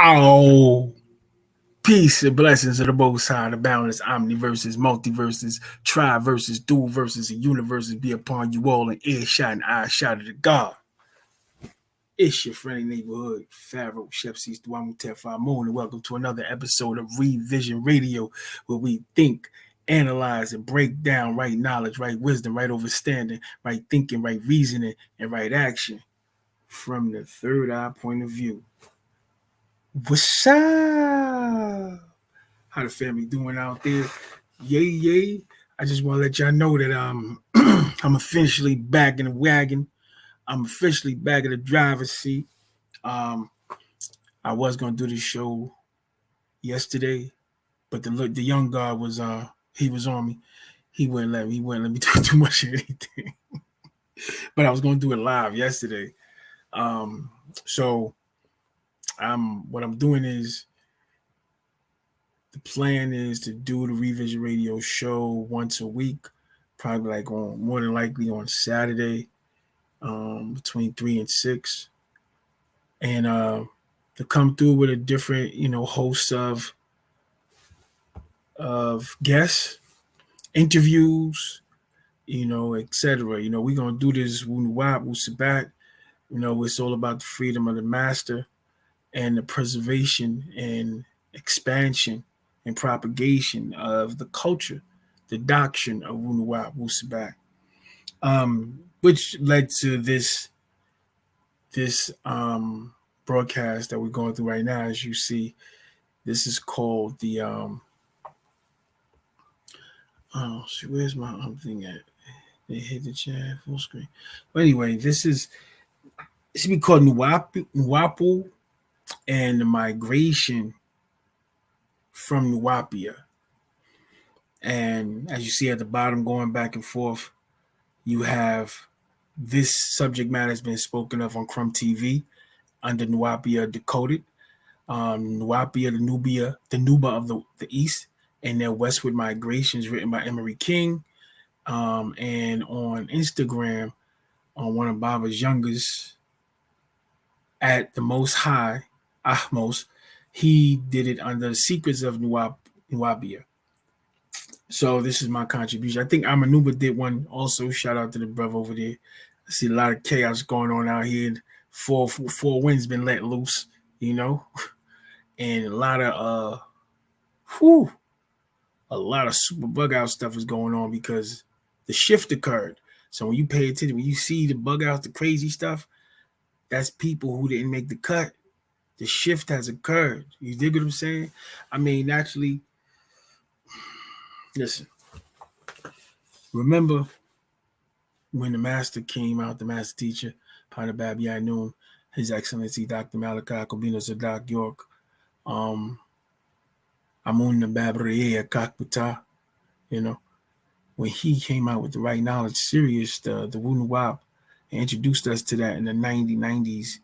Oh, peace and blessings of the Most High, the boundless omniverses, multiverses, tri-verses, dual verses, and universes be upon you all in earshot and eye shot of the God. It's your friendly neighborhood, Pharaoh, Chef C's Nuwaupu Tefah Moon, and welcome to another episode of Revision Radio, where we think, analyze, and break down right knowledge, right wisdom, right understanding, right thinking, right reasoning, and right action from the third eye point of view. What's up? How the family doing out there? Yay. I just want to let y'all know that I'm officially back in the wagon. I'm officially back in the driver's seat. I was gonna do this show yesterday, but the young guy was he was on me. He wouldn't let me do too much of anything. But I was gonna do it live yesterday. So what I'm doing is the plan is to do the Revision Radio show once a week, probably like more than likely on Saturday, between 3 and 6, and to come through with a different, host of guests, interviews, etc. We're gonna do this Nuwaupu Sabat. It's all about the freedom of the master and the preservation and expansion and propagation of the culture, the doctrine of Nuwaupu Sabat, which led to this broadcast that we're going through right now. As you see, this is called the where's my thing at? They hit the chat full screen. But anyway, this should be called Nuwaupu and the migration from Nuwaubiya. And as you see at the bottom, going back and forth, you have this subject matter has been spoken of on Crumb TV under Nuwaubiya Decoded. Nuwaubiya, the NUBA of the East, and their westward migrations, written by EMARI King. And on Instagram, on one of Baba's youngest, at the Most High, Ahmos, he did it under the Secrets of Nuwaubiya. So this is my contribution. I think NUBA did one also. Shout out to the brother over there. I see a lot of chaos going on out here. Four winds been let loose, and a lot of super bug out stuff is going on because the shift occurred. So when you pay attention, when you see the bug outs, the crazy stuff, that's people who didn't make the cut. The shift has occurred. You dig what I'm saying? I mean, actually, listen. Remember when the master came out, the master teacher, Pada Babi Noon, His Excellency Dr. Malachi KOBINA Zadak York, Amun Babriya Kakputa, when he came out with the Right Knowledge series, the Nuwaupu, and introduced us to that in the 90s,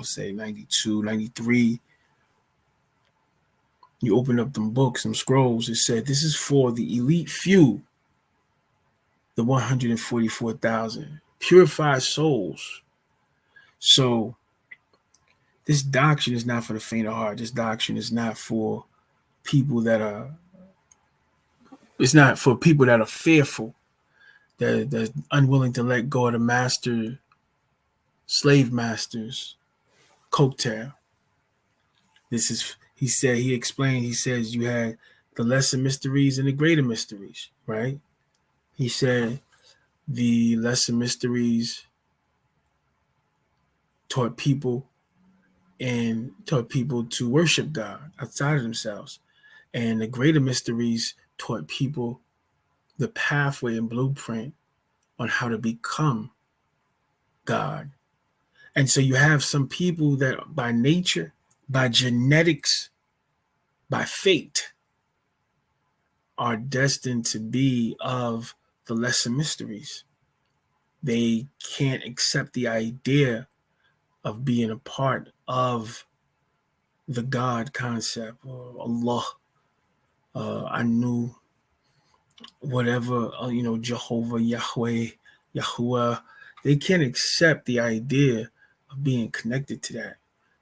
say 92, 93. You open up them books, them scrolls, it said, this is for the elite few, the 144,000 purified souls. So this doctrine is not for the faint of heart. This doctrine is not for people that are, it's not for people that are fearful, that unwilling to let go of the slave master's coattail. This is, he explained, he says you had the lesser mysteries and the greater mysteries, right? He said the lesser mysteries taught people to worship God outside of themselves. And the greater mysteries taught people the pathway and blueprint on how to become God. And so you have some people that by nature, by genetics, by fate, are destined to be of the lesser mysteries. They can't accept the idea of being a part of the God concept, or Allah, Anu, whatever, Jehovah, Yahweh, Yahuwah. They can't accept the idea of being connected to that.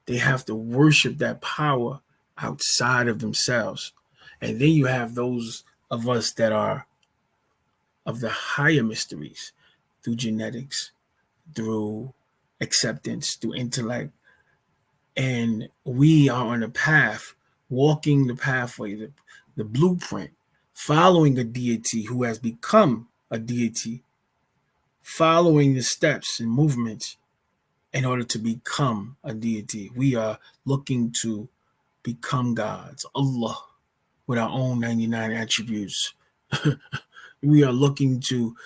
They have to worship that power outside of themselves. And then you have those of us that are of the higher mysteries through genetics, through acceptance, through intellect. And we are on a path, walking the pathway, the blueprint, following a deity who has become a deity, following the steps and movements in order to become a deity. We are looking to become gods, Allah, with our own 99 attributes. We are looking to,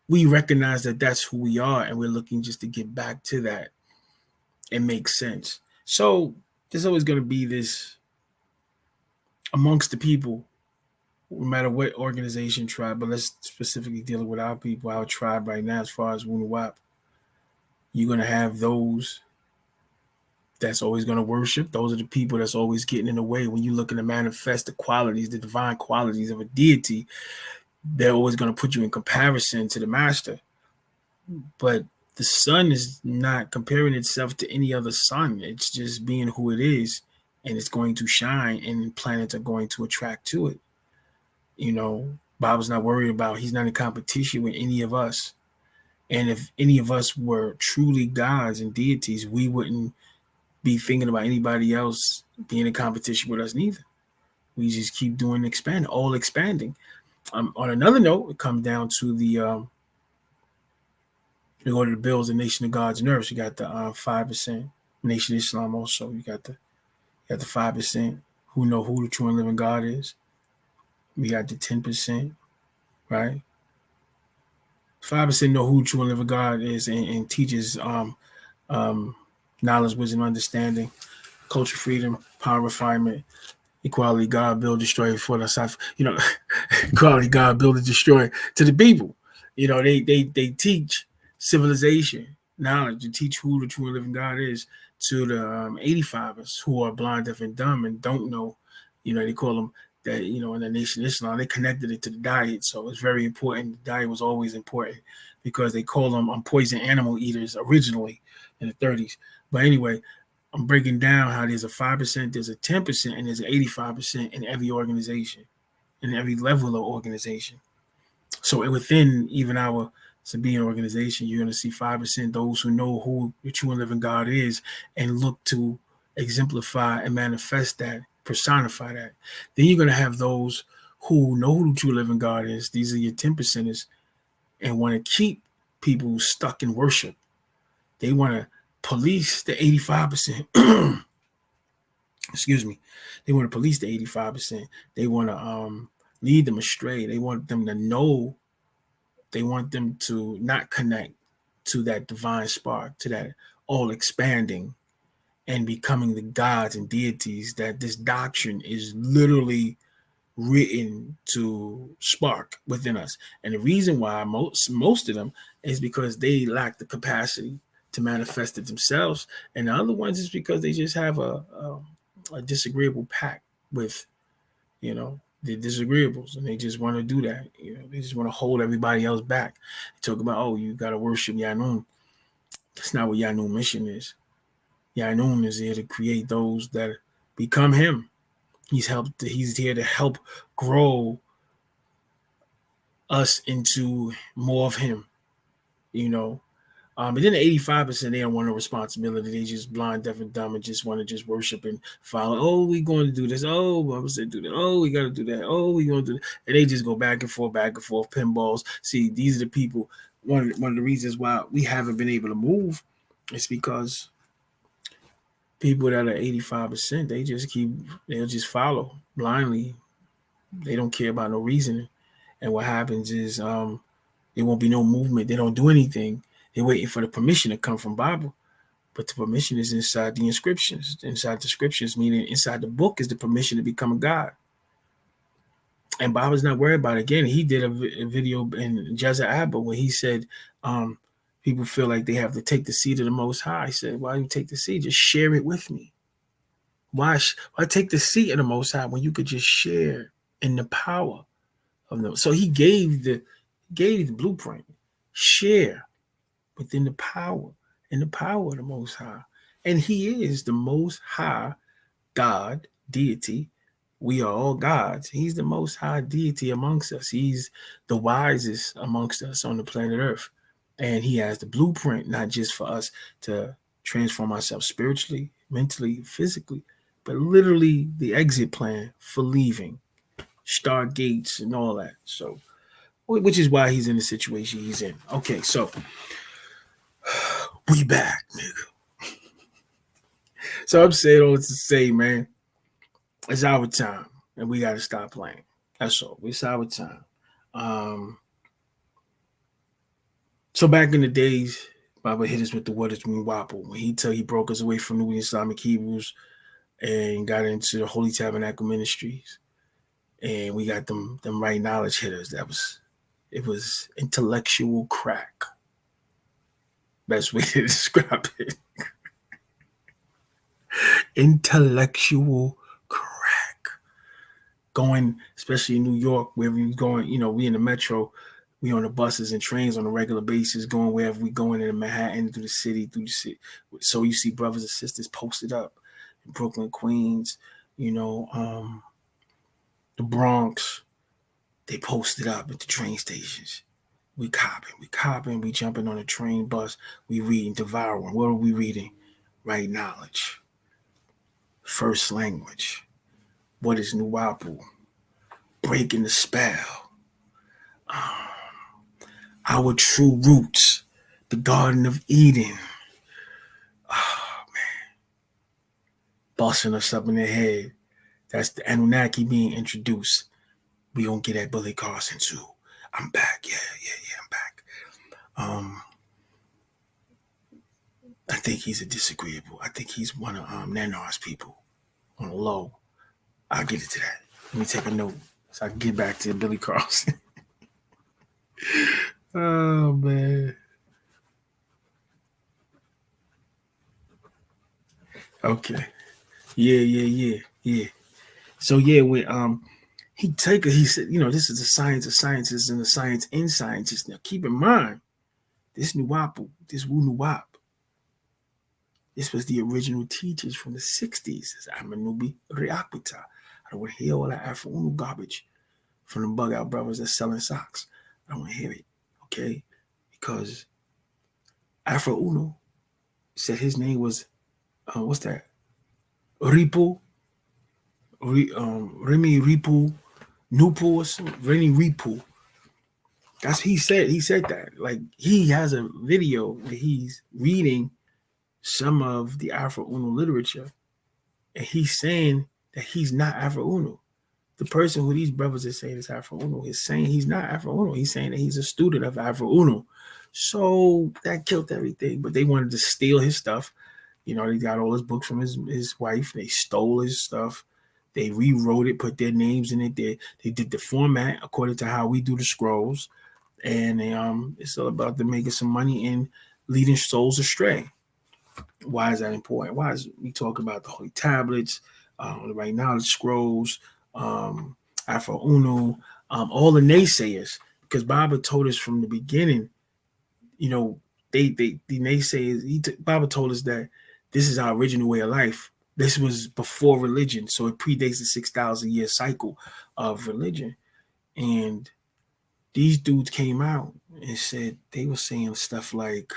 we recognize that that's who we are, and we're looking just to get back to that and make sense. So there's always going to be this amongst the people, no matter what organization, tribe, but let's specifically deal with our people, our tribe right now, as far as Nuwaupu. You're going to have those that's always going to worship. Those are the people that's always getting in the way. When you're looking to manifest the qualities, the divine qualities of a deity, they're always going to put you in comparison to the master. But the sun is not comparing itself to any other sun. It's just being who it is, and it's going to shine, and planets are going to attract to it. You know, Bob's not worried about, he's not in competition with any of us. And if any of us were truly gods and deities, we wouldn't be thinking about anybody else being in competition with us neither. We just keep doing all expanding. On another note, it comes down to the you go to the bills of Nation of Gods and Earths. You got the 5% Nation of Islam. Also, you got the 5% who know who the true and living God is. We got the 10%, right? 5% know who the true and living God is, and teaches knowledge, wisdom, understanding, culture, freedom, power, refinement, equality, God, build, destroy for the, equality, God, build, and destroy to the people. They teach civilization, knowledge, to teach who the true and living God is to the 85ers who are blind, deaf, and dumb and don't know. They call them that, in the Nation of Islam, they connected it to the diet. So it's very important. The diet was always important because they call them poison animal eaters originally in the 30s. But anyway, I'm breaking down how there's a 5%, there's a 10%, and there's an 85% in every organization, in every level of organization. So within even our Sabian organization, you're going to see 5% those who know who the true and living God is and look to exemplify and manifest that, personify that. Then you're going to have those who know who the true living God is. These are your 10%ers and want to keep people stuck in worship. They want to police the 85%. Excuse me. They want to police the 85%. They want to lead them astray. They want them to know. They want them to not connect to that divine spark, to that all expanding and becoming the gods and deities that this doctrine is literally written to spark within us. And the reason why most of them is because they lack the capacity to manifest it themselves. And the other ones is because they just have a disagreeable pact with, the disagreeables, and they just want to do that. They just want to hold everybody else back. They talk about, you got to worship Yanun. That's not what Yanun mission is. Yanun is here to create those that become him. He's here to help grow us into more of him, But then the 85%, they don't want no responsibility. They just blind, deaf, and dumb and just want to just worship and follow. Oh, we going to do this. Oh, Baba said do that. Oh, we got to do that. Oh, we going to do that. And they just go back and forth, pinballs. See, these are the people. One of the reasons why we haven't been able to move is because people that are 85%, they'll just follow blindly. They don't care about no reasoning. And what happens is there won't be no movement. They don't do anything. They're waiting for the permission to come from Bible. But the permission is inside the inscriptions. Inside the scriptures, meaning inside the book is the permission to become a God. And Bible's not worried about it. Again, he did a video in Jaza Abba when he said people feel like they have to take the seed of the Most High. He said, why you take the seed? Just share it with me. Why take the seed of the Most High when you could just share in the power of them? So he gave the blueprint. Share within the power of the Most High. And he is the most high God, deity. We are all gods. He's the most high deity amongst us. He's the wisest amongst us on the planet Earth. And he has the blueprint, not just for us to transform ourselves spiritually, mentally, physically, but literally the exit plan for leaving, stargates, and all that. So, which is why he's in the situation he's in. Okay, so we back, nigga. So I'm saying all to say, man, it's our time, and we got to stop playing. That's all. It's our time. So back in the days, Baba hit us with the what is Nuwaupu when he broke us away from New Islamic Hebrews and got into the Holy Tabernacle Ministries, and we got them right knowledge hitters. It was intellectual crack. Best way to describe it. Intellectual crack. Going, especially in New York, wherever you're going, we in the metro, we on the buses and trains on a regular basis, going wherever we going in Manhattan, through the city. So you see brothers and sisters posted up in Brooklyn, Queens, the Bronx. They posted up at the train stations. We copping, we jumping on a train bus, we reading, devouring. What are we reading? Right knowledge. First language. What is Nuwaupu? Breaking the spell. Our true roots. The Garden of Eden. Oh, man. Busting us up in the head. That's the Anunnaki being introduced. We gonna get at Billy Carson too. I'm back. Yeah, I'm back. I think he's a disagreeable. I think he's one of Nanar's people on the low. I'll get into that. Let me take a note so I can get back to Billy Carson. Oh man. Okay. Yeah. So yeah, with he said, this is the science of scientists and the science in scientists. Now keep in mind, this Nuwaupu, this Wu Nuwaup, this was the original teachers from the 60s. Amanubi Reakwita. I don't want to hear all that Afro garbage from the bug out brothers that's selling socks. I don't want to hear it. Okay? Because Afro Uno said his name was what's that? Ripu. Remy Ripu. Nupu or something. Remy Ripu. That's he said. He said that. Like he has a video where he's reading some of the Afro Uno literature, and he's saying that he's not Afro Uno. The person who these brothers are saying is Afro Uno is saying he's not Afro Uno. He's saying that he's a student of Afro Uno. So that killed everything. But they wanted to steal his stuff. They got all his books from his wife. They stole his stuff. They rewrote it, put their names in it. They did the format according to how we do the scrolls. And it's all about them making some money and leading souls astray. Why is that important? Why is we talk about the holy tablets, the right knowledge scrolls, Afro Uno, all the naysayers? Because Baba told us from the beginning, the naysayers. Baba told us that this is our original way of life. This was before religion, so it predates the 6,000 year cycle of religion. And these dudes came out and said they were saying stuff like,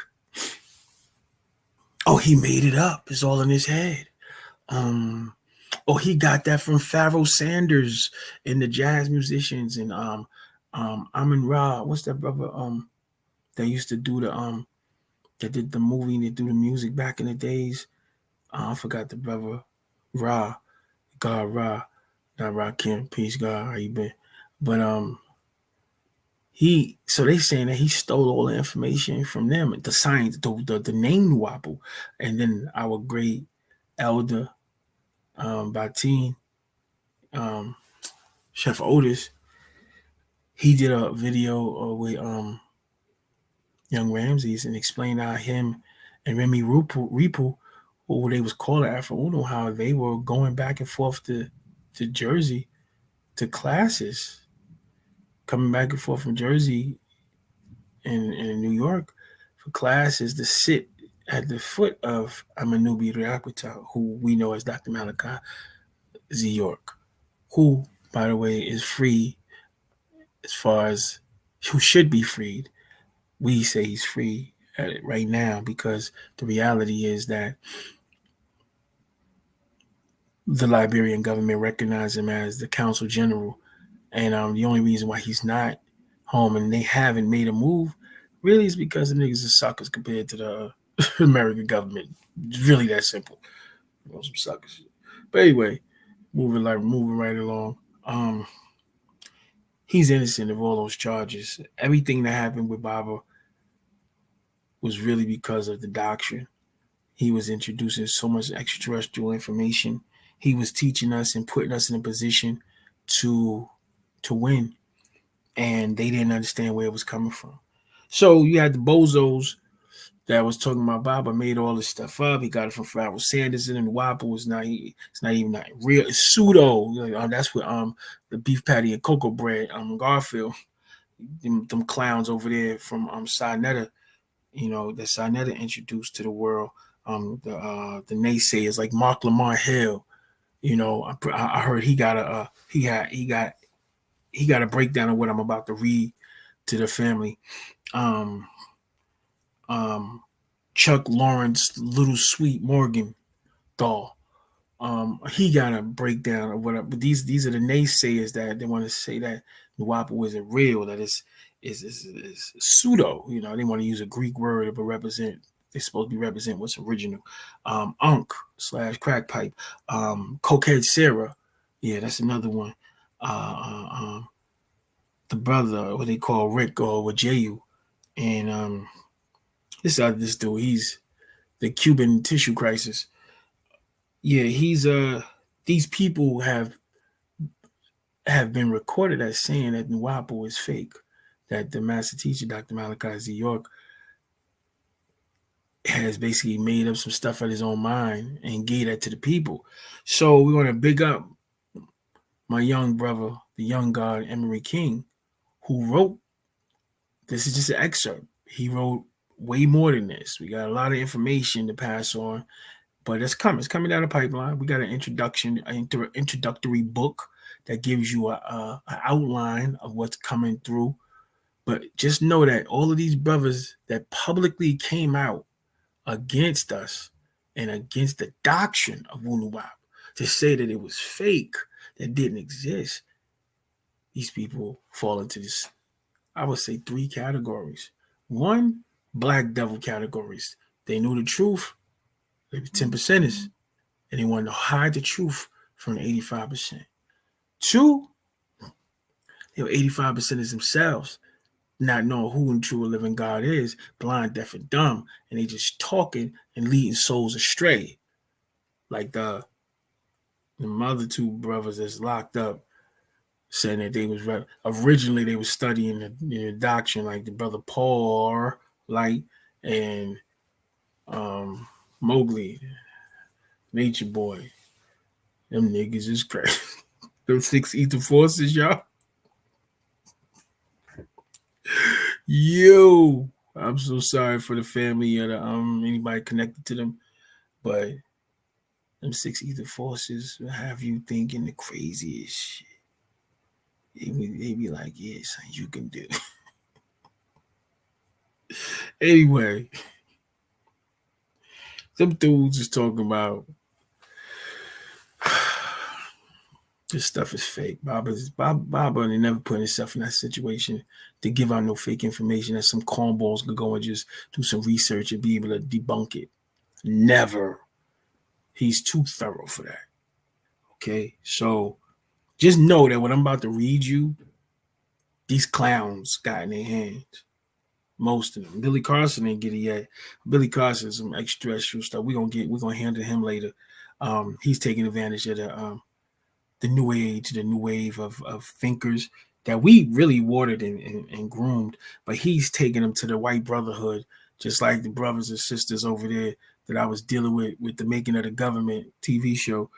"Oh, he made it up. It's all in his head." Oh, he got that from Pharoah Sanders and the jazz musicians and Amin Ra. What's that brother? That used to do that did the movie and they do the music back in the days. I forgot the brother Ra, God Ra, not Ra Kim. Peace, God. How you been? But so they saying that he stole all the information from them, the science, the name Nuwaupu, and then our great elder Batin, Chef Otis, he did a video with Young Ramses and explained how him and Remy Ripu, who they was calling Afro Uno, how they were going back and forth to Jersey to classes, coming back and forth from Jersey in New York for classes to sit at the foot of Nuwaubiya, who we know as Dr. Malachi Z. York, who, by the way, is free as far as who should be freed. We say he's free right now because the reality is that the Liberian government recognized him as the consul general, and the only reason why he's not home and they haven't made a move really is because the niggas are suckers compared to the American government. It's really that simple. You know, some suckers. But anyway, moving right along. He's innocent of all those charges. Everything that happened with Baba was really because of the doctrine. He was introducing so much extraterrestrial information. He was teaching us and putting us in a position to win, and they didn't understand where it was coming from. So you had the bozos that was talking about Baba made all this stuff up. He got it from Pharoah Sanders, and Nuwaupu is not. It's not even not real. It's pseudo. That's what the beef patty and cocoa bread. Garfield, them clowns over there from Sinetta. You know that Sinetta introduced to the world. The naysayers like Mark Lamar Hill. You know, I heard he got a breakdown of what I'm about to read to the family. Chuck Lawrence, Little Sweet Morgan doll. He got a breakdown of what. But these are the naysayers that they want to say that Nuwaupu isn't real. That is pseudo. You know, they want to use a Greek word to represent. They're supposed to be represent what's original. Unk / crack pipe. Cokehead Sarah. Yeah, that's another one. The brother, what they call Rick or Wajayu, and this dude, he's the Cuban tissue crisis. Yeah, he's these people have been recorded as saying that Nuwaupu is fake, that the master teacher, Dr. Malachi Z. York, has basically made up some stuff out of his own mind and gave that to the people. So we want to big up my young brother, the young god, EMARI King, who wrote, this is just an excerpt. He wrote way more than this. We got a lot of information to pass on, but it's coming. It's coming down the pipeline. We got an introductory book that gives you an outline of what's coming through. But just know that all of these brothers that publicly came out against us and against the doctrine of Nuwaubu to say that it was fake, that didn't exist, these people fall into this, I would say, 3 categories. 1, black devil categories. They knew the truth. They were 10%ers, and they wanted to hide the truth from the 85%. 2, they were 85%ers themselves, not knowing who the true living God is, blind, deaf, and dumb, and they just talking and leading souls astray. Like the other 2 brothers that's locked up, saying that they was originally they was studying the doctrine, like the brother Paul, like, and Mowgli, Nature Boy. Them niggas is crazy. Those 6 ether forces, y'all. Yo, I'm so sorry for the family or anybody connected to them, but them 6 ether forces will have you thinking the craziest shit. They be like, yeah, son, you can do. Anyway, some dudes is talking about this stuff is fake. Baba and never put himself in that situation to give out no fake information that some cornballs could go and just do some research and be able to debunk it. Never. He's too thorough for that. Okay, so just know that what I'm about to read you, these clowns got in their hands. Most of them. Billy Carson didn't get it yet. Billy Carson, some extraterrestrial stuff. We're gonna handle him later. He's taking advantage of the new age, the new wave of thinkers that we really watered and groomed, but he's taking them to the white brotherhood, just like the brothers and sisters over there that I was dealing with the making of the government TV show.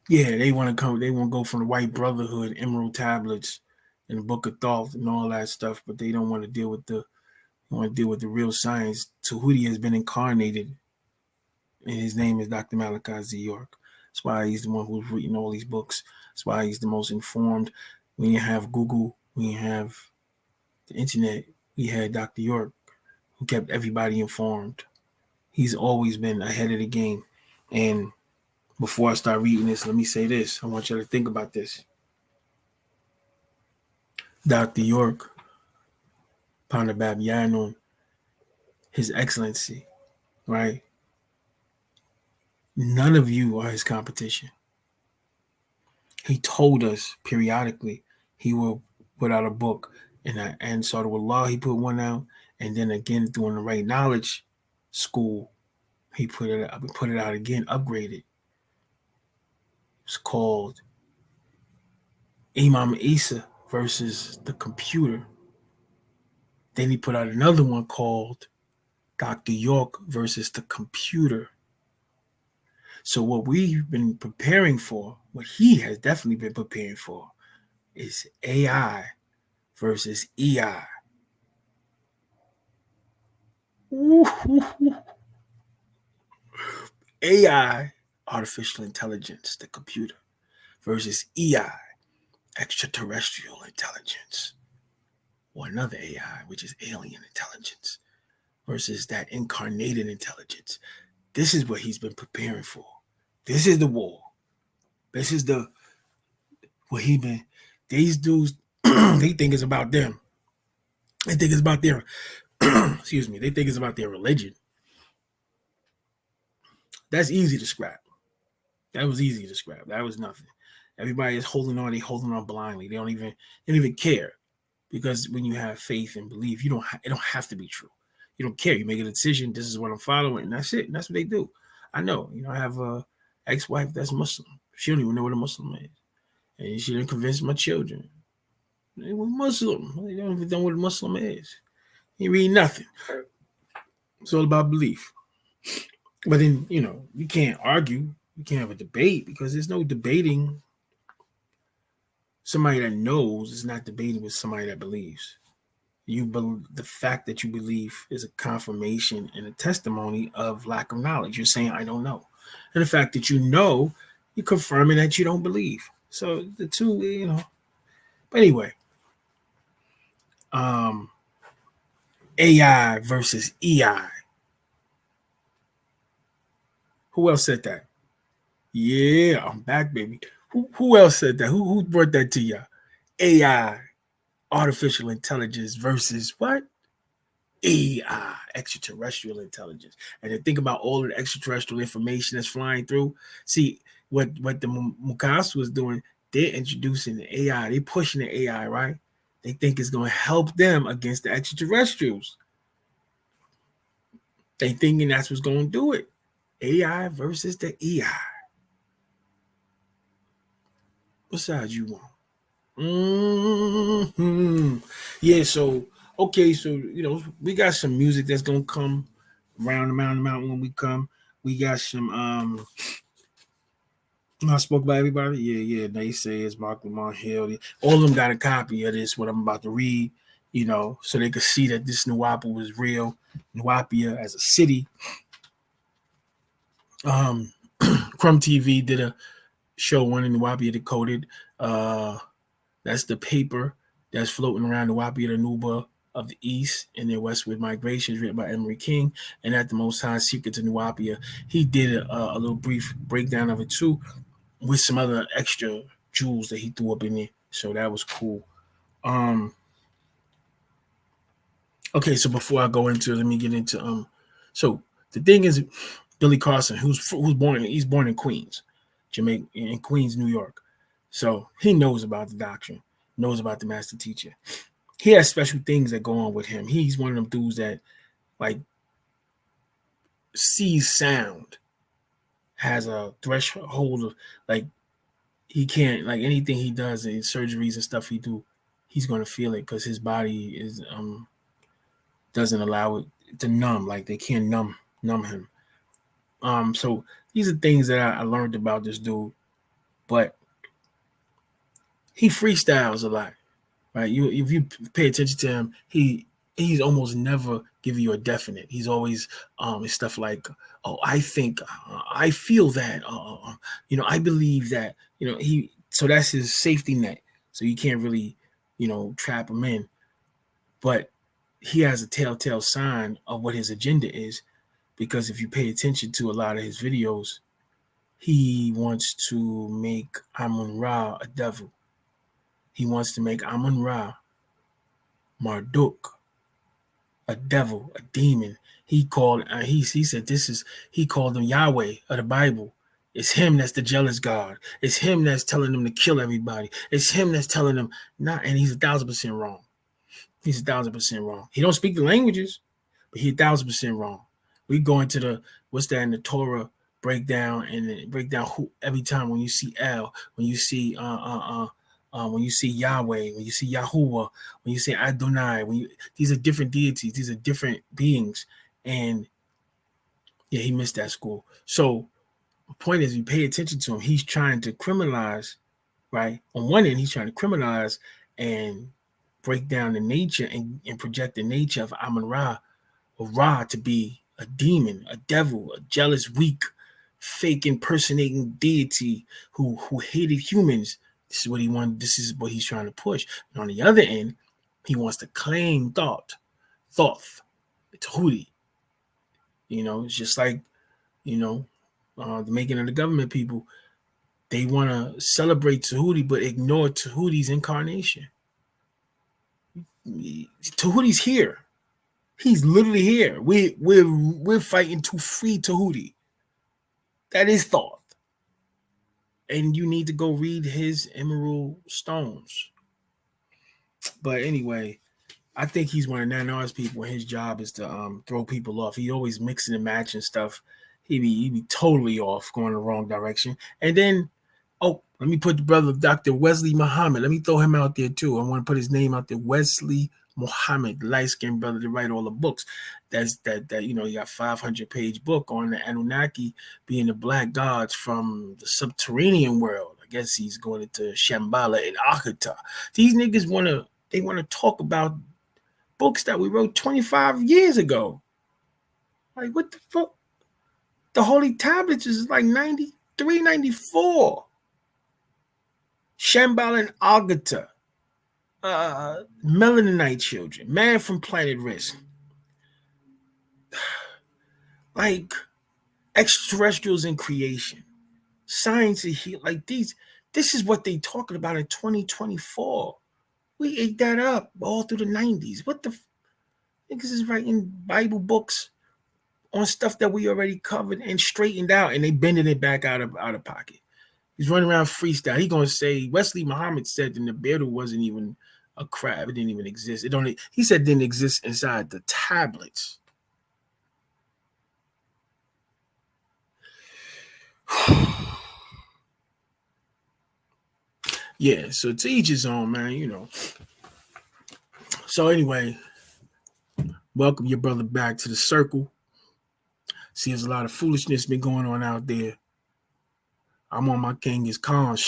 Yeah, they want to go from the white brotherhood, emerald tablets, and the book of thought and all that stuff, but they don't want to deal with the You want to deal with the real science. Tahuti has been incarnated, and his name is Dr. Malachi Z. York. That's why he's the one who's reading all these books. That's why he's the most informed. When you have Google, when you have the internet, we had Dr. York, who kept everybody informed. He's always been ahead of the game. And before I start reading this, let me say this. I want you to think about this. Dr. York, Panabab His Excellency, right? None of you are his competition. He told us periodically he will put out a book, and so with Allah, he put one out, and then again during the Right Knowledge School, he put it out again, upgraded. It's called Imam Isa versus the Computer. Then he put out another one called Dr. York versus the Computer. So what we've been preparing for, what he has definitely been preparing for, is AI versus EI. AI, artificial intelligence, the computer, versus EI, extraterrestrial intelligence, or another AI, which is alien intelligence, versus that incarnated intelligence. This is what he's been preparing for. This is the war. This is what he been. These dudes, they think it's about them. They think it's about their, excuse me, they think it's about their religion. That's easy to scrap. That was easy to scrap. That was nothing. Everybody is holding on. They holding on blindly. They don't even care, because when you have faith and belief, it don't have to be true. You don't care. You make a decision. This is what I'm following, and that's it. And that's what they do. I know. I have a ex-wife that's Muslim. She don't even know what a Muslim is, and she didn't convince my children. They were Muslim. They don't even know what a Muslim is. You read nothing. It's all about belief. But then, you can't argue. You can't have a debate, because there's no debating. Somebody that knows is not debating with somebody that believes. The fact that you believe is a confirmation and a testimony of lack of knowledge. You're saying, I don't know. And the fact that you know, you're confirming that you don't believe. So the two, But anyway, AI versus EI. Who else said that? Yeah, I'm back, baby. Who else said that? Who brought that to you? AI, artificial intelligence versus what? AI, extraterrestrial intelligence. And then think about all of the extraterrestrial information that's flying through. See, what the Mukas was doing, they're introducing the AI. They're pushing the AI, right? They think it's going to help them against the extraterrestrials. They thinking that's what's going to do it. AI versus the EI. What side you want? Yeah, so okay, so we got some music that's gonna come around the mountain when we come. We got some I spoke about everybody. Yeah, Naysayers, Mark Lamont Hill. All of them got a copy of this, what I'm about to read, so they could see that this Nuwaupu was real. Nuwaubiya as a city. Crumb TV did a show one in Nuwaubiya Decoded. That's the paper that's floating around Nuwaubiya, the NUBA of the East, and their westward migrations, written by EMARI King. And at the Most High Secret to Nuwaubiya, he did a little brief breakdown of it too, with some other extra jewels that he threw up in there. So that was cool. Okay, so before I go into it, let me get into so the thing is, Billy Carson, he's born in Queens, Jamaica, in Queens, New York. So he knows about the doctrine, knows about the master teacher. He has special things that go on with him. He's one of them dudes that sees sound, has a threshold of he can't, anything he does in surgeries and stuff he do, he's gonna feel it because his body is doesn't allow it to numb. They can't numb him. So these are things that I learned about this dude, but he freestyles a lot, right? If you pay attention to him, he he's almost never give you a definite. He's always stuff like, oh, I think, I feel that, I believe that, so that's his safety net. So you can't really, trap him in. But he has a telltale sign of what his agenda is, because if you pay attention to a lot of his videos, he wants to make Amun-Ra a devil. He wants to make Amun-Ra, Marduk, a devil, a demon. He called, he said he called him Yahweh of the Bible. It's him that's the jealous God. It's him that's telling them to kill everybody. It's him that's telling them not, and he's 1,000% wrong. He's 1,000% wrong. He don't speak the languages, but he's 1,000% wrong. We go into the, what's that in the Torah breakdown, and break down who every time when you see El, when you see when you see Yahweh, when you see Yahuwah, when you say Adonai, these are different deities, these are different beings. And yeah, he missed that school. So the point is, you pay attention to him, he's trying to criminalize, right? On one end, he's trying to criminalize and break down the nature and project the nature of Amun-Ra, or Ra, to be a demon, a devil, a jealous, weak, fake impersonating deity who hated humans. This is what he wanted. This is what he's trying to push. And on the other end, he wants to claim Thoth, Tahuti. It's just like, the making of the government people. They want to celebrate Tahuti, but ignore Tahuti's incarnation. Tahuti's here. He's literally here. We're fighting to free Tahuti. That is Thoth. And you need to go read his emerald stones. But anyway, I think he's one of Nanar's people, and his job is to throw people off. He always mixing and matching stuff. He'd be totally off, going the wrong direction. And then, let me put the brother Dr. Wesley Muhammad. Let me throw him out there too. I want to put his name out there. Wesley Muhammad, light-skinned brother to write all the books. He got 500-page book on the Anunnaki being the black gods from the subterranean world. I guess he's going into Shambhala and Akhata. These niggas want to talk about books that we wrote 25 years ago. Like, what the fuck? The Holy Tablets is like 93, 94. Shambhala and Akhata. Melaninite children, man from planet Risk, like extraterrestrials in creation, science is here, like these. This is what they talking about in 2024. We ate that up all through the 90s. What the niggas is writing Bible books on stuff that we already covered and straightened out, and they bending it back out of pocket. He's running around freestyle. He gonna say Wesley Muhammad said the Nibiru wasn't even a crab. It didn't even exist. He said it didn't exist inside the tablets. Yeah, so to each his own, man, So anyway, welcome your brother back to the circle. See, there's a lot of foolishness been going on out there. I'm on my Genghis Khan.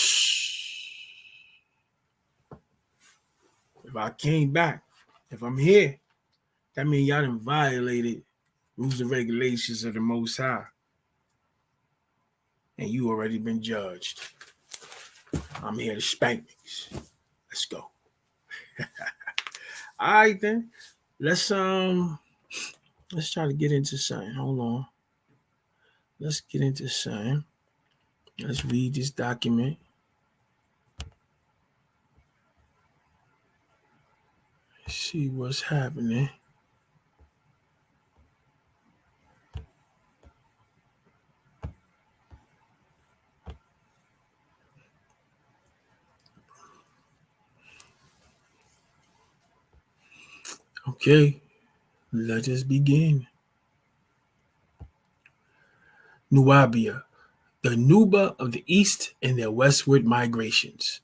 If I came back, if I'm here, that means y'all done violated rules and regulations of the Most High. And you already been judged. I'm here to spank niggas. Let's go. All right, then. Let's try to get into something. Hold on. Let's get into something. Let's read this document. See what's happening. Okay, let us begin. Nuwaubiya, the NUBA of the East and their westward migrations.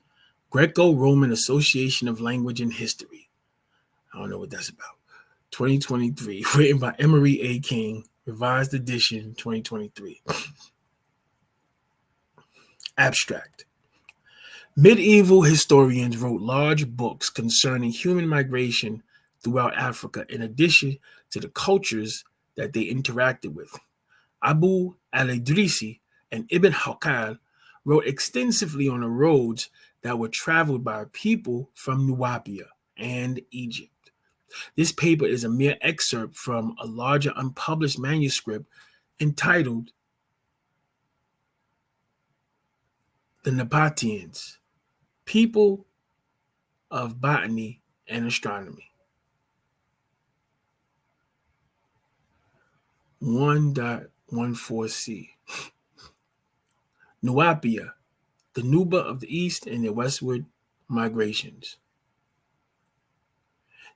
Greco-Roman Association of Language and History. I don't know what that's about. 2023, written by EMARI A. King, revised edition 2023. Abstract. Medieval historians wrote large books concerning human migration throughout Africa, in addition to the cultures that they interacted with. Abu al-Idrisi and Ibn Hawqal wrote extensively on the roads that were traveled by people from Nuwaubiya and Egypt. This paper is a mere excerpt from a larger unpublished manuscript entitled The Nabateans, People of Botany and Astronomy. 1.14c. Nuwaubiya, the Nuba of the East and their westward migrations.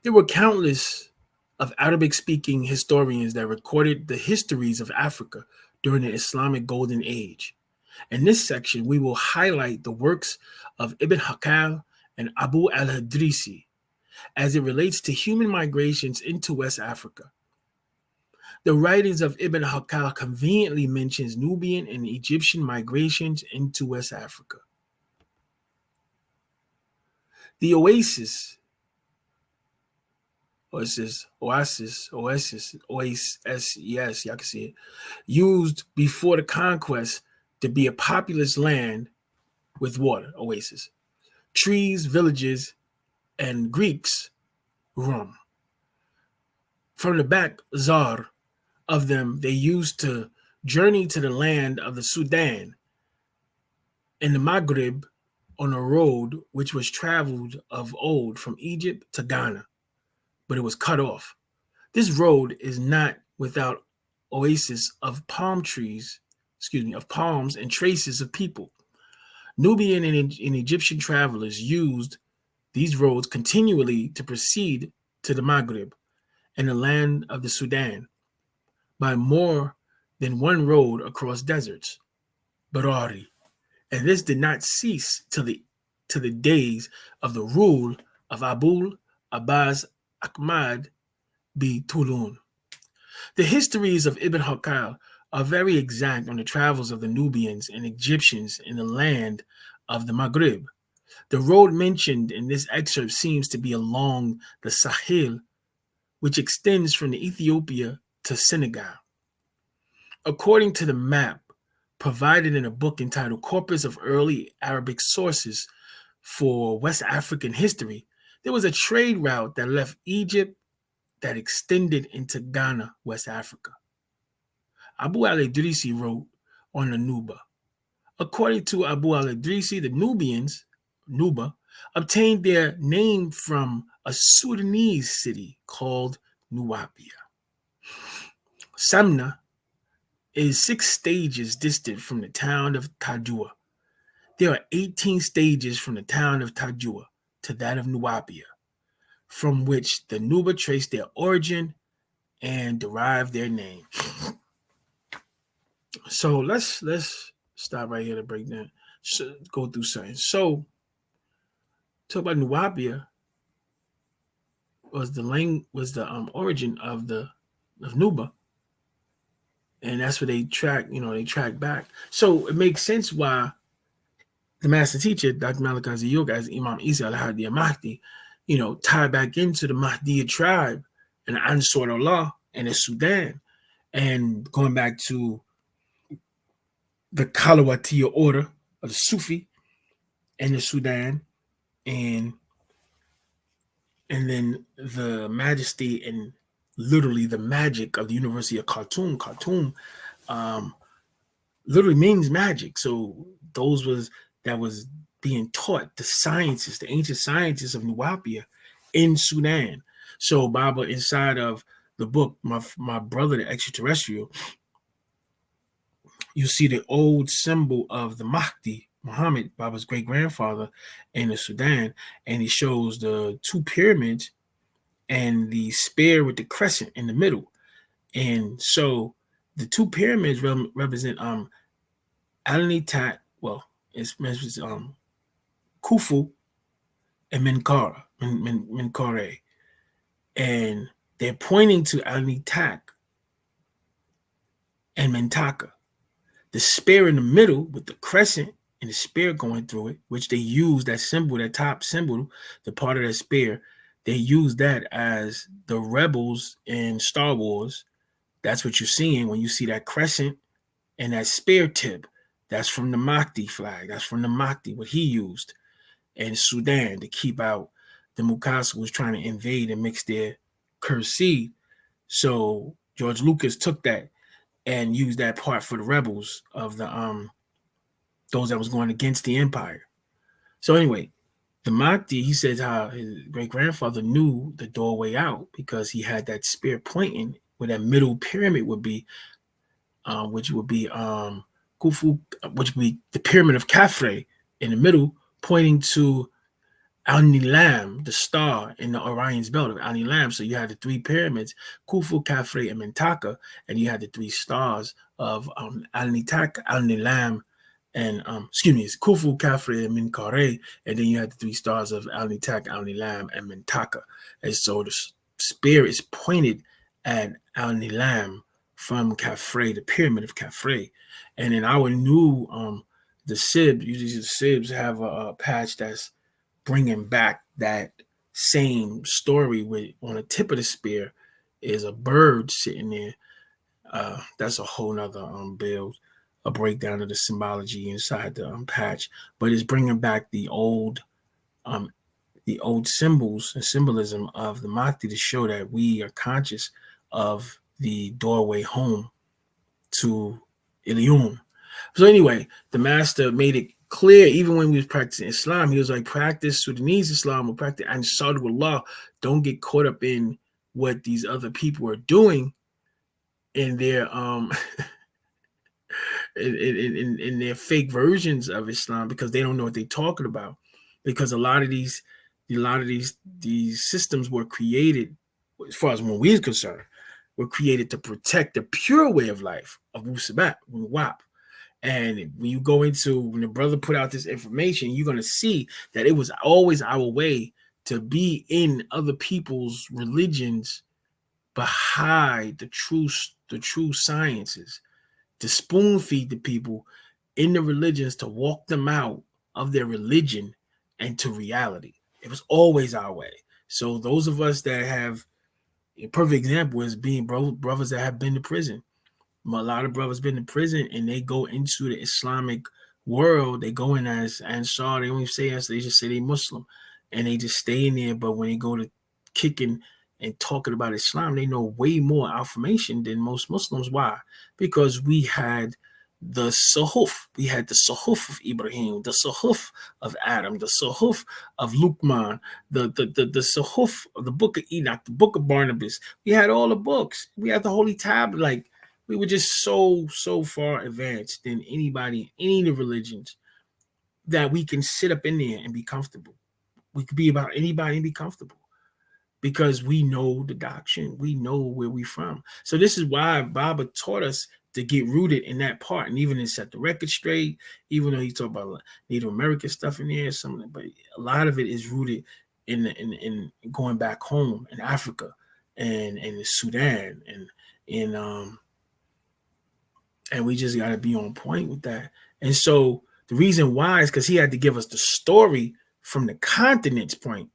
There were countless of Arabic-speaking historians that recorded the histories of Africa during the Islamic Golden Age. In this section, we will highlight the works of Ibn Hawqal and Abu al-Idrisi as it relates to human migrations into West Africa. The writings of Ibn Hawqal conveniently mentions Nubian and Egyptian migrations into West Africa. The oasis, yes, y'all can see it, used before the conquest to be a populous land with water, oasis, trees, villages, and Greeks, rum. From the back Zar of them, they used to journey to the land of the Sudan and the Maghreb on a road which was traveled of old from Egypt to Ghana, but it was cut off. This road is not without oasis of palms and traces of people. Nubian and Egyptian travelers used these roads continually to proceed to the Maghreb and the land of the Sudan by more than one road across deserts, Barari, and this did not cease till the days of the rule of Abul Abbas Ahmad B. Tulun. The histories of Ibn Hawqal are very exact on the travels of the Nubians and Egyptians in the land of the Maghreb. The road mentioned in this excerpt seems to be along the Sahel, which extends from Ethiopia to Senegal. According to the map provided in a book entitled Corpus of Early Arabic Sources for West African History, there was a trade route that left Egypt that extended into Ghana, West Africa. Abu al-Idrisi wrote on the Nuba. According to Abu al-Idrisi, the Nubians, Nuba, obtained their name from a Sudanese city called Nuwaubiya. Samna is 6 stages distant from the town of Tajua. There are 18 stages from the town of Tajua to that of Nuwaubiya, from which the Nuba traced their origin and derived their name. So let's stop right here to break down, go through something. So talk about Nuwaubiya was the origin of Nuba, and that's what they track back. So it makes sense why the master teacher, Dr. Malachi Yoga, as Imam Isa al-Hadi al-Mahdi, tie back into the Mahdiya tribe and the Ansar Allah and the Sudan, and going back to the Kalawatiya order of the Sufi and the Sudan, and then the majesty and literally the magic of the University of Khartoum. Khartoum literally means magic. So that was being taught the ancient sciences of Nuwaubiya in Sudan. So Baba, inside of the book, my brother, the extraterrestrial, you see the old symbol of the Mahdi, Muhammad, Baba's great grandfather, in the Sudan, and he shows the 2 pyramids and the spear with the crescent in the middle. And so the 2 pyramids represent Alnitat, it's Khufu and Menkaure. And they're pointing to Alnitak and Mentaka. The spear in the middle with the crescent and the spear going through it, which they use that symbol, that top symbol, the part of that spear, they use that as the rebels in Star Wars. That's what you're seeing when you see that crescent and that spear tip. That's from the Mahdi flag. That's from the Mahdi, what he used in Sudan to keep out the Muqasa was trying to invade and mix their cursed seed. So George Lucas took that and used that part for the rebels of the those that was going against the empire. So anyway, the Mahdi, he says how his great grandfather knew the doorway out because he had that spear pointing where that middle pyramid would be, which would be Khufu, which would be the pyramid of Khafre in the middle, pointing to Al-Nilam, the star in the Orion's belt of Al-Nilam. So you had the three pyramids, Khufu, Khafre, and Mentaka, and you had the three stars of Al-Nitak, Al-Nilam, and it's Khufu, Khafre, and Minkare, and then you had the three stars of Al-Nitak, Al-Nilam, and Mentaka. And so the spear is pointed at Al-Nilam from Khafre, the pyramid of Khafre. And in our new, the Sibs, usually the Sibs have a patch that's bringing back that same story with on the tip of the spear is a bird sitting there. That's a whole nother build, a breakdown of the symbology inside the patch, but it's bringing back the old symbols and symbolism of the Mahdi to show that we are conscious of the doorway home to Ilium. So anyway, the master made it clear, even when we was practicing Islam, he was like, practice Sudanese Islam or practice Ansarullah. Don't get caught up in what these other people are doing in their in their fake versions of Islam, because they don't know what they're talking about. Because a lot of these systems were created, as far as when we're concerned, were created to protect the pure way of life of Wusabat, Nuwaupu. And when you go into, when the brother put out this information, you're going to see that it was always our way to be in other people's religions, but hide the true sciences, to spoon feed the people in the religions, to walk them out of their religion and to reality. It was always our way. So those of us that have, a perfect example is being brothers that have been to prison. A lot of brothers been in prison and they go into the Islamic world. They go in as Ansar. They don't even say Ansar. They just say they Muslim, and they just stay in there. But when they go to kicking and talking about Islam, they know way more information than most Muslims. Why? Because we had the Suhuf. We had the Suhuf of Ibrahim, the Suhuf of Adam, the Suhuf of Luqman, the Suhuf of the book of Enoch, the book of Barnabas. We had all the books. We had the Holy Tablet. Like, we were just so far advanced than anybody, any of the religions, that we can sit up in there and be comfortable. We could be about anybody and be comfortable because we know the doctrine. We know where we're from. So this is why Baba taught us to get rooted in that part, and even to set the record straight, even though he talked about Native American stuff in there, something, but a lot of it is rooted in going back home in Africa and in Sudan and we just got to be on point with that. And so the reason why is because he had to give us the story from the continent's point,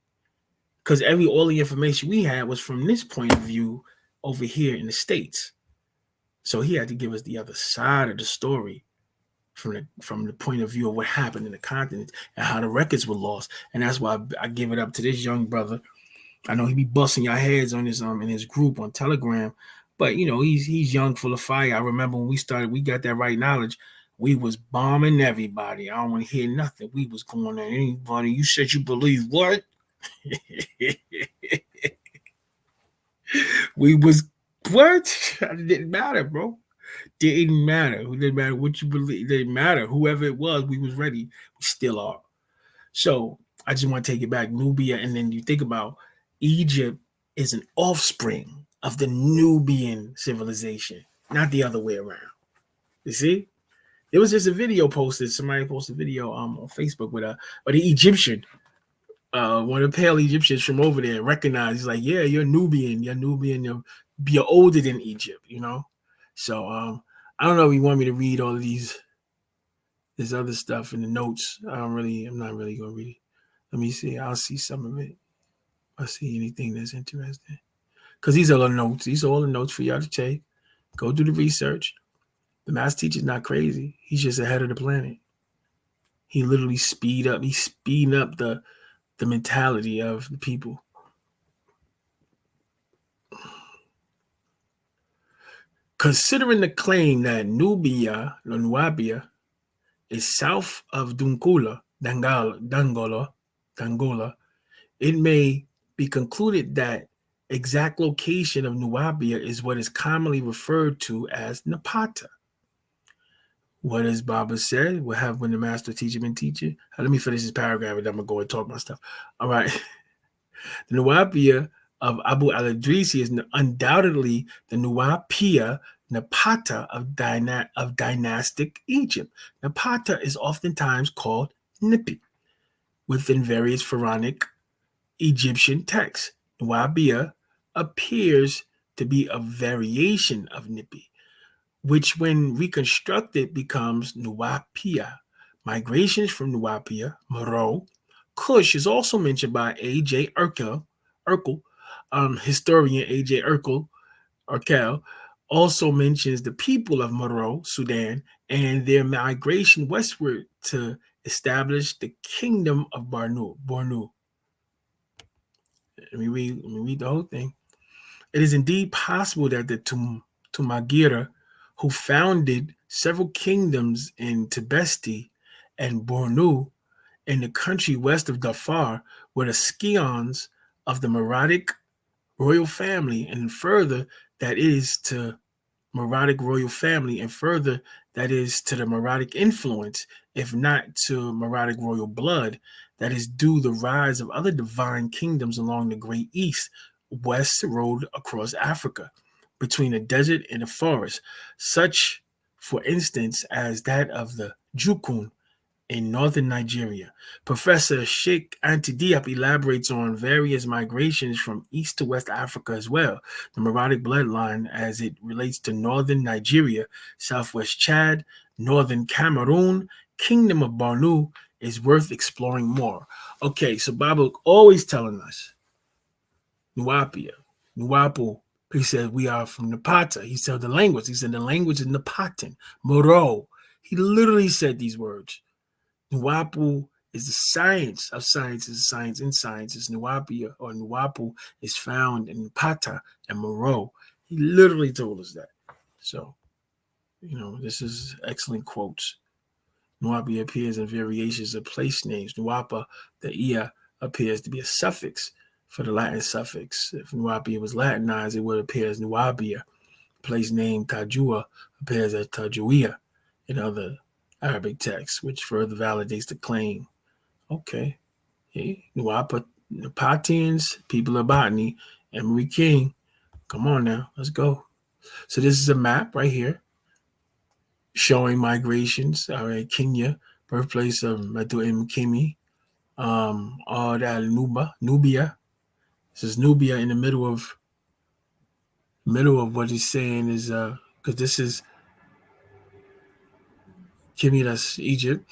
because all the information we had was from this point of view over here in the States. So he had to give us the other side of the story from the point of view of what happened in the continent and how the records were lost. And that's why I give it up to this young brother. I know he be busting your heads on his in his group on Telegram. But, you know, he's young, full of fire. I remember when we started, we got that right knowledge. We was bombing everybody. I don't want to hear nothing. We was going at anybody. You said you believe what? We was what? It didn't matter, bro. Didn't matter. It didn't matter what you believe. It didn't matter. Whoever it was, we was ready. We still are. So I just want to take it back. Nubia, and then you think about Egypt is an offspring of the Nubian civilization, not the other way around. You see? It was just a video posted. Somebody posted a video on Facebook with the Egyptian, one of the pale Egyptians from over there recognized. He's like, yeah, you're Nubian. You're older than Egypt, you know? So I don't know if you want me to read all of this other stuff in the notes. I'm not really going to read it. Let me see. I'll see some of it. I see anything that's interesting. Because these are the notes. These are all the notes for y'all to take. Go do the research. The math teacher's not crazy. He's just ahead of the planet. He literally he's speeding up the mentality of the people. Considering the claim that Nuwaubiya, is south of Dangola, it may be concluded that exact location of Nuwaubiya is what is commonly referred to as Napata. What does Baba said? What happened when the master teacher been teaching? Let me finish this paragraph and then I'm going to go and talk my stuff. All right. The Nuwaubiya of Abu al-Idrisi is undoubtedly the Nuwaubiya Napata of dynastic Egypt. Napata is oftentimes called Nipi within various pharaonic Egyptian texts. Nuwaubiya appears to be a variation of Nipi, which when reconstructed becomes Nuwaubiya. Migrations from Nuwaubiya, Meroe, Kush is also mentioned by A.J. Urkel, historian A.J. Urkel also mentions the people of Meroe, Sudan, and their migration westward to establish the kingdom of Bornu. Let me read the whole thing. It is indeed possible that the Tumagira, who founded several kingdoms in Tibesti and Bornu in the country west of Darfur, were the scions of the Meroitic royal family, and further that is to Meroitic royal family, and further that is to the Meroitic influence, if not to Meroitic royal blood, that is due the rise of other divine kingdoms along the Great East, West road across Africa, between the desert and the forest, such, for instance, as that of the Jukun in northern Nigeria. Professor Sheikh Anti Diop elaborates on various migrations from East to West Africa as well. The Meroitic bloodline as it relates to northern Nigeria, southwest Chad, northern Cameroon, Kingdom of Bornu is worth exploring more. Okay, so Baba always telling us, Nuwaupu, he said, we are from Napata. He said the language. He said the language is Napatan, Moro. He literally said these words. Nuwaupu is the science of sciences, science in sciences. Nuwaubiya or Nuwaupu is found in Napata and Moro. He literally told us that. So, this is excellent quotes. Nuwaubiya appears in variations of place names. Nuwaupa, the ia, appears to be a suffix for the Latin suffix. If Nuwaubiya was Latinized, it would appear as Nuwaubiya. Place name Tajua appears as Tajuia in other Arabic texts, which further validates the claim. Okay. Nuwaubians, people of botany, Emery King. Come on now, let's go. So this is a map right here showing migrations. All right, Kenya, birthplace of Matu Mkimi. All that Nubia. This is Nubia in the middle of what he's saying is because this is Kimi, that's Egypt.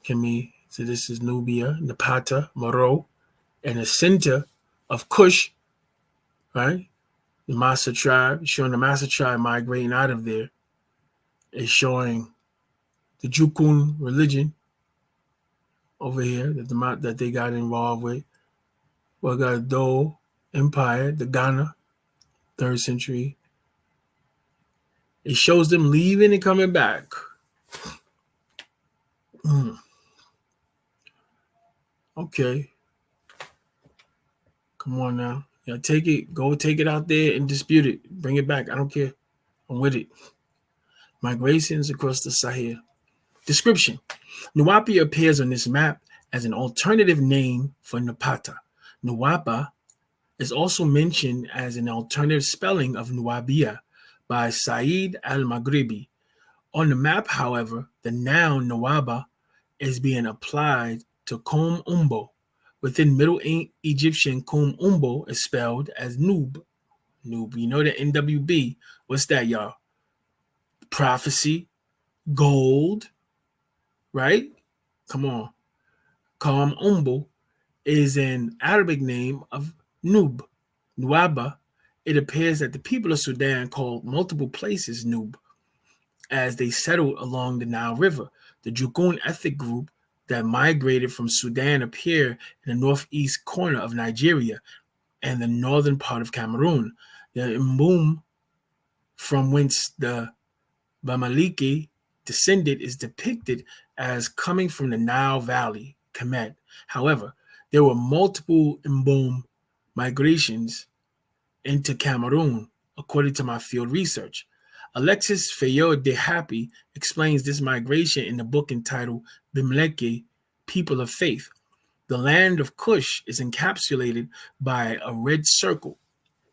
Kimi, so this is Nubia, Napata, Moro, and the center of Kush, right? The Masa tribe, showing the Masa tribe migrating out of there. It's showing the Jukun religion over here that they got involved with. We got Do Empire, the Ghana, 3rd century. It shows them leaving and coming back. Okay. Come on now. Yeah, take it. Go take it out there and dispute it. Bring it back. I don't care. I'm with it. Migrations across the Sahel. Description. Nuwaubiya appears on this map as an alternative name for Napata. Nuwauba is also mentioned as an alternative spelling of Nuwaubiya by Said al-Maghribi. On the map, however, the noun Nuwauba is being applied to Kom Umbo. Within Middle Egyptian, Kom Umbo is spelled as Nub. Nub. You know the NWB. What's that, y'all? Prophecy, gold, right? Come on. Kom Umbo is an Arabic name of Nuwaubiya, it appears that the people of Sudan called multiple places Nub as they settled along the Nile River. The Dragoon ethnic group that migrated from Sudan appear in the northeast corner of Nigeria and the northern part of Cameroon. The Mbum, from whence the Bamileke descended, is depicted as coming from the Nile Valley, Kemet. However, there were multiple Mbum migrations into Cameroon, according to my field research. Alexis Fayot de Happy explains this migration in the book entitled Bimleke, People of Faith. The land of Cush is encapsulated by a red circle.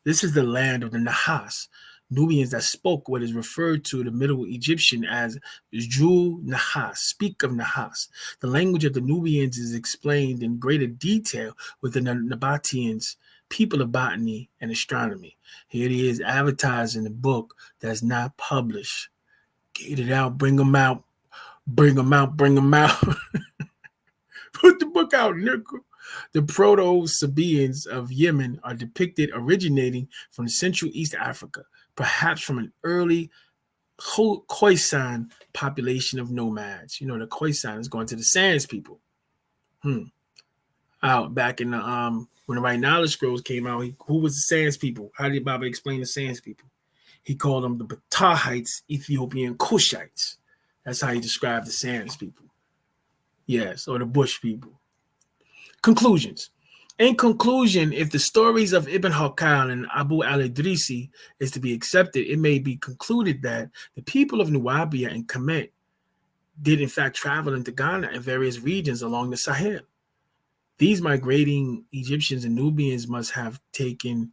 This is the land of the Nahas, Nubians that spoke what is referred to the Middle Egyptian as Ju Nahas, speak of Nahas. The language of the Nubians is explained in greater detail with the Nabateans, people of botany and astronomy. Here it is advertised in the book that's not published. Get it out, bring them out, bring them out, bring them out. Put the book out, nigga. The Proto-Sabaeans of Yemen are depicted originating from Central East Africa, perhaps from an early Khoisan population of nomads. You know, the Khoisan is going to the Sands people. Out back in the when the Right Knowledge Scrolls came out, who was the Sands people? How did Baba explain the Sands people? He called them the Batahites, Ethiopian Cushites. That's how he described the Sands people. Yes, or the Bush people. Conclusions. In conclusion, if the stories of Ibn Khaldun and Abu al-Idrisi is to be accepted, it may be concluded that the people of Nuwaubiya and Kemet did in fact travel into Ghana and various regions along the Sahel. These migrating Egyptians and Nubians must have taken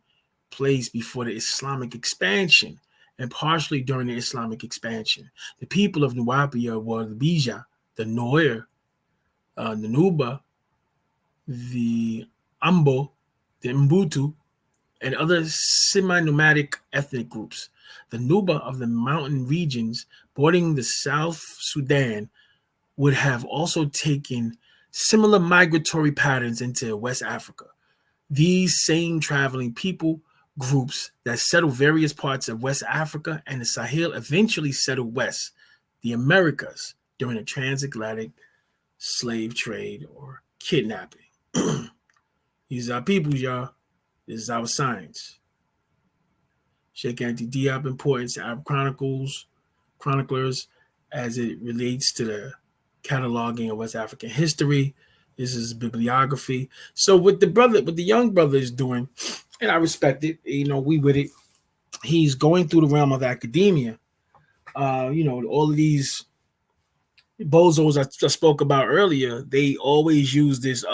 place before the Islamic expansion and partially during the Islamic expansion. The people of Nuwaubiya were the Bija, the Noir, the NUBA, the Ambo, the Mbutu, and other semi-nomadic ethnic groups. The NUBA of the mountain regions bordering the South Sudan would have also taken similar migratory patterns into West Africa. These same traveling people groups that settled various parts of West Africa and the Sahel eventually settled west, the Americas, during the transatlantic slave trade or kidnapping. These are our people, y'all. This is our science. Sheikh Anti Diop importance to Arab chroniclers as it relates to the cataloging of West African history. This is bibliography. So what the young brother is doing, and I respect it, we with it. He's going through the realm of academia. All of these bozos I spoke about earlier, they always use this,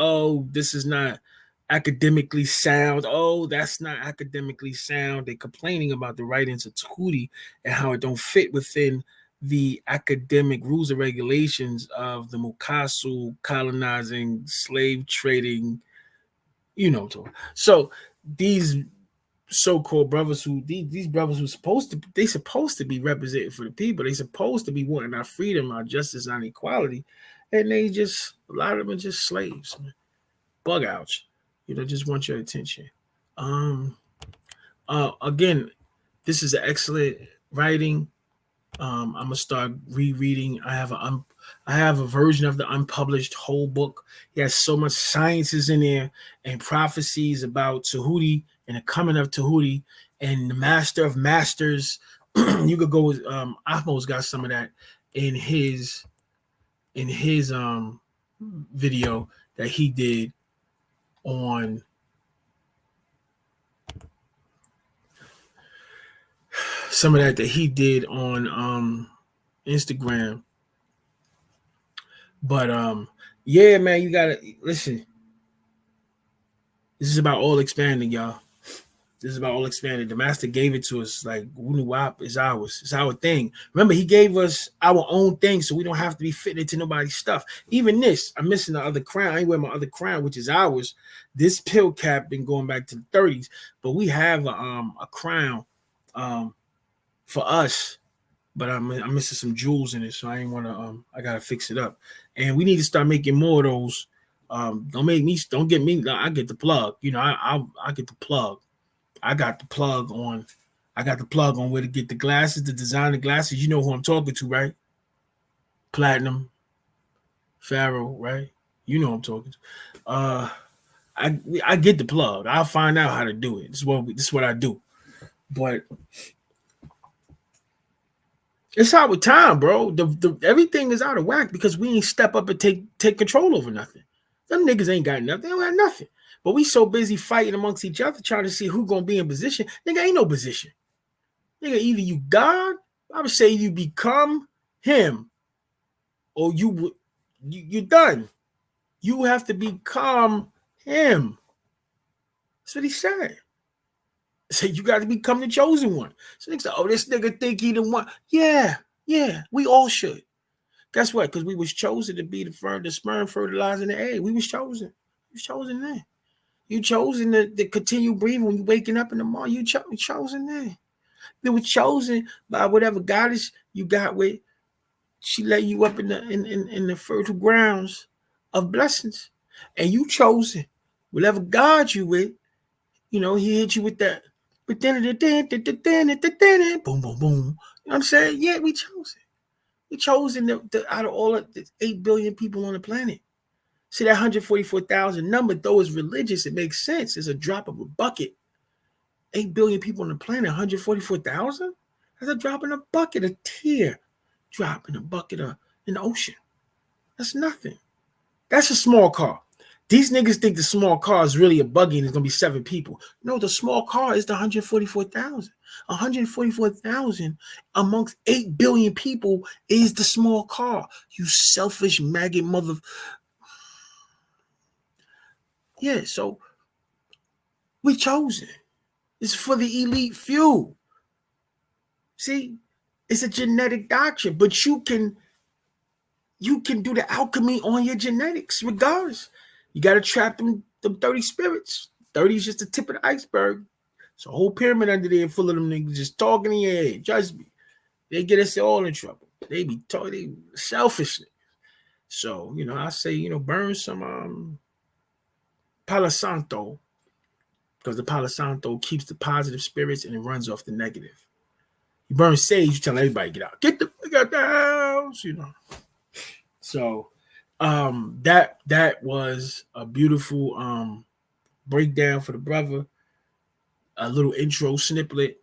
this is not academically sound. Oh, that's not academically sound. They're complaining about the writings of Tahuti and how it don't fit within the academic rules and regulations of the Mukasu colonizing, slave trading, So these so-called brothers these brothers who supposed to be represented for the people, they supposed to be wanting our freedom, our justice, our equality, and a lot of them are just slaves, man. Bug outs, just want your attention. Again, this is an excellent writing. I'm gonna start rereading. I have a version of the unpublished whole book. He has so much sciences in there and prophecies about Tahuti and the coming of Tahuti and the master of masters. You could go with Ahmo's got some of that in his video that he did on Instagram. But yeah, man, you gotta listen. This is about all expanding, y'all. This is about all expanding. The master gave it to us. Like Nuwaubiya is ours. It's our thing. Remember, he gave us our own thing, so we don't have to be fitting into nobody's stuff. Even this, I'm missing the other crown. I ain't wearing my other crown, which is ours. This pill cap been going back to the 30s, but we have a crown for us. But I'm missing some jewels in it, so I ain't want to. I gotta fix it up, and we need to start making more of those Don't get me. I get the plug. I get the plug. I got the plug on. I got the plug on where to get the glasses, the designer glasses. You know who I'm talking to, right? Platinum, Pharaoh, right? You know who I'm talking to. I get the plug. I'll find out how to do it. This is what I do. But it's out with time, bro. Everything is out of whack because we ain't step up and take control over nothing. Them niggas ain't got nothing. They don't have nothing. But we so busy fighting amongst each other, trying to see who gonna be in position. Nigga, ain't no position. Nigga, either you God, I would say you become him, or you're done. You have to become him. That's what he said. So you got to become the chosen one. So niggas say, oh, this nigga think he the one. Yeah, we all should. Guess what? Because we was chosen to be the sperm fertilizing the egg. We was chosen. You was chosen there. You chosen to continue breathing when you waking up in the morning. You chosen there. You were chosen by whatever goddess you got with. She let you up in the fertile grounds of blessings. And you chosen. Whatever God you with, he hit you with that. But then, boom, boom, boom. You know what I'm saying? Yeah, we chosen. We chosen out of all of the 8 billion people on the planet. See, that 144,000 number, though, is religious. It makes sense. It's a drop of a bucket. 8 billion people on the planet, 144,000? That's a drop in a bucket, a tear drop in a bucket in the ocean. That's nothing. That's a small car. These niggas think the small car is really a buggy and it's going to be 7 people. No, the small car is the 144,000. 144,000 amongst 8 billion people is the small car. You selfish maggot mother. Yeah, so we chosen. It's for the elite few. See, it's a genetic doctrine, but you can do the alchemy on your genetics regardless. You got to trap them 30 spirits. 30 is just the tip of the iceberg. It's a whole pyramid under there full of them niggas just talking in your head. Trust me. They get us all in trouble. They be talking, they selfishly. So, I say, burn some Palo Santo, because the Palo Santo keeps the positive spirits and it runs off the negative. You burn sage, you tell everybody get out. Get the fuck out the house, So that was a beautiful breakdown for the brother. A little intro snippet.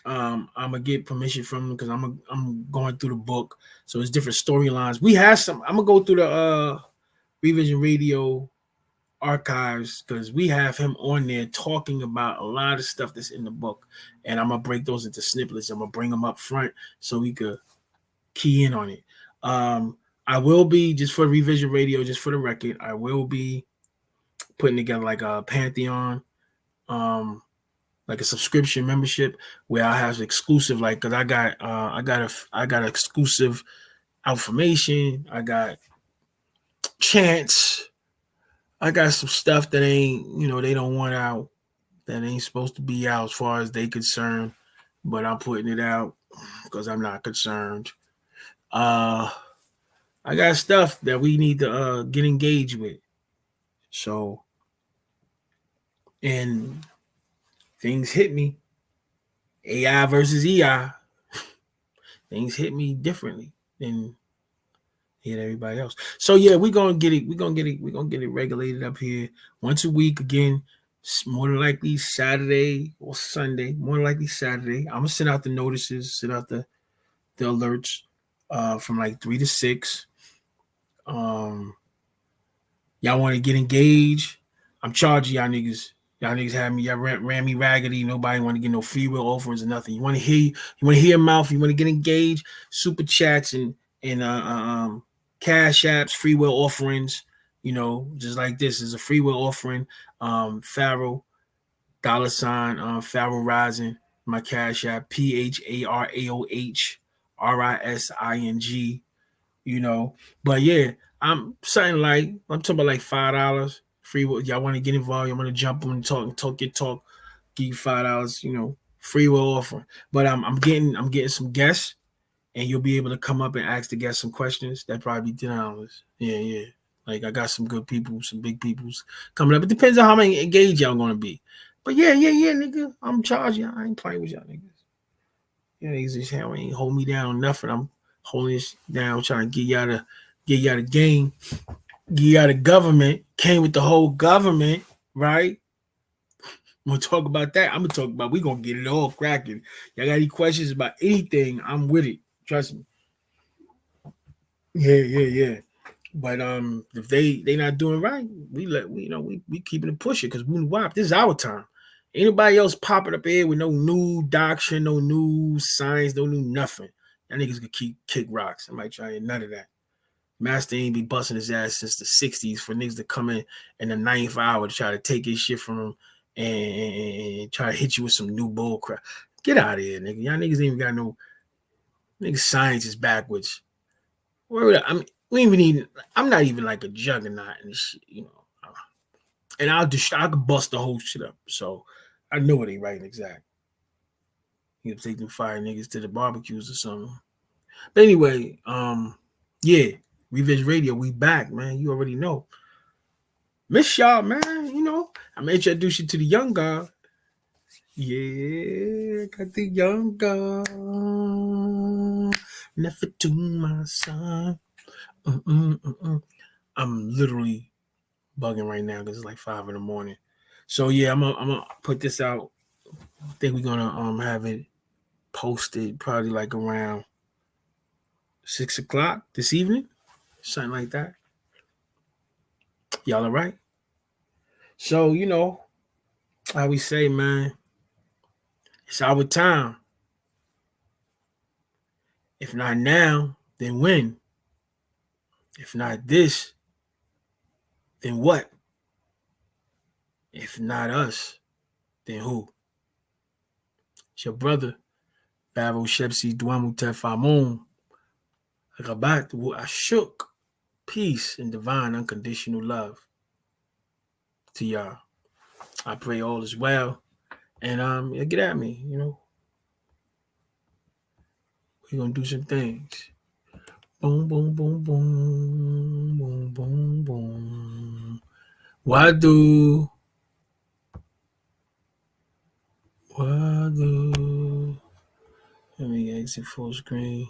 I'm gonna get permission from him because I'm going through the book. So it's different storylines. We have some. I'm gonna go through the Revision Radio archives because we have him on there talking about a lot of stuff that's in the book, and I'm gonna break those into snippets. I'm gonna bring them up front so we could key in on it. I will be, just for Revision Radio, just for the record, I will be putting together like a Pantheon, like a subscription membership where I have exclusive, like, cause I got exclusive information. I got chants. I got some stuff that ain't, they don't want out, that ain't supposed to be out as far as they concerned, but I'm putting it out because I'm not concerned. I got stuff that we need to get engaged with. So, and things hit me. AI versus EI. Things hit me differently than hit everybody else. So yeah, we're gonna get it. We're gonna get it regulated up here once a week again. More than likely Saturday or Sunday. More than likely Saturday. I'm gonna send out the notices, send out the alerts from like 3 to 6. Y'all want to get engaged? I'm charging y'all niggas. Y'all niggas have me. Y'all ran me raggedy. Nobody want to get no free will offerings or nothing. You want to hear your mouth. You want to get engaged? Super chats and cash apps, free will offerings. Just like this is a free will offering. Pharaoh, $, Pharaoh Rising. My cash app, PHARAOHRISING. But yeah, I'm talking about like $5 free. Y'all want to get involved? You want to jump on and talk, give you $5. Free will offering. But I'm getting some guests, and you'll be able to come up and ask the guests some questions. That probably be $10. Yeah. Like I got some good people, some big peoples coming up. It depends on how many engaged y'all gonna be. But yeah, nigga. I'm charging. I ain't playing with y'all niggas. Yeah, niggas just ain't hold me down on nothing. I'm holding this down, trying to get y'all the game, get y'all the government. Came with the whole government, right? I'm gonna talk about that. I'm gonna talk about we gonna get it all cracking. Y'all got any questions about anything? I'm with it. Trust me. Yeah. But if they not doing right, we keeping it pushing because we Nuwaubiya. This is our time. Anybody else popping up here with no new doctrine, no new science, no new nothing. Y'all niggas could keep kick rocks. I might try none of that. Master ain't be busting his ass since the 60s for niggas to come in the ninth hour to try to take his shit from him and try to hit you with some new bull crap. Get out of here, nigga. Y'all niggas ain't even got no nigga science is backwards. I mean, we even need. I'm not even like a juggernaut and shit, you know. And I could bust the whole shit up. So I know it ain't right and exact. You know, take them fire niggas to the barbecues or something. But anyway, yeah, Revision Radio, we back, man. You already know. Miss y'all, man. You know, I'm gonna introduce you to the young guy. Yeah, got the young guy. Never to my son. I'm literally bugging right now because it's like 5 a.m. So yeah, I'm gonna put this out. I think we're gonna have it posted probably like around 6 o'clock this evening, something like that. Y'all all right? So you know how we say, man, it's our time. If not now, then when? If not this, then what? If not us, then who? It's your brother, Babo Shepsi Dwamu Tefamun. RAAHUBAAT Ashuk. Peace and divine unconditional love to y'all. I pray all is well. And get at me, you know. We're gonna do some things. Boom, boom, boom, boom, boom, boom, boom. Wadu. Let me exit full screen.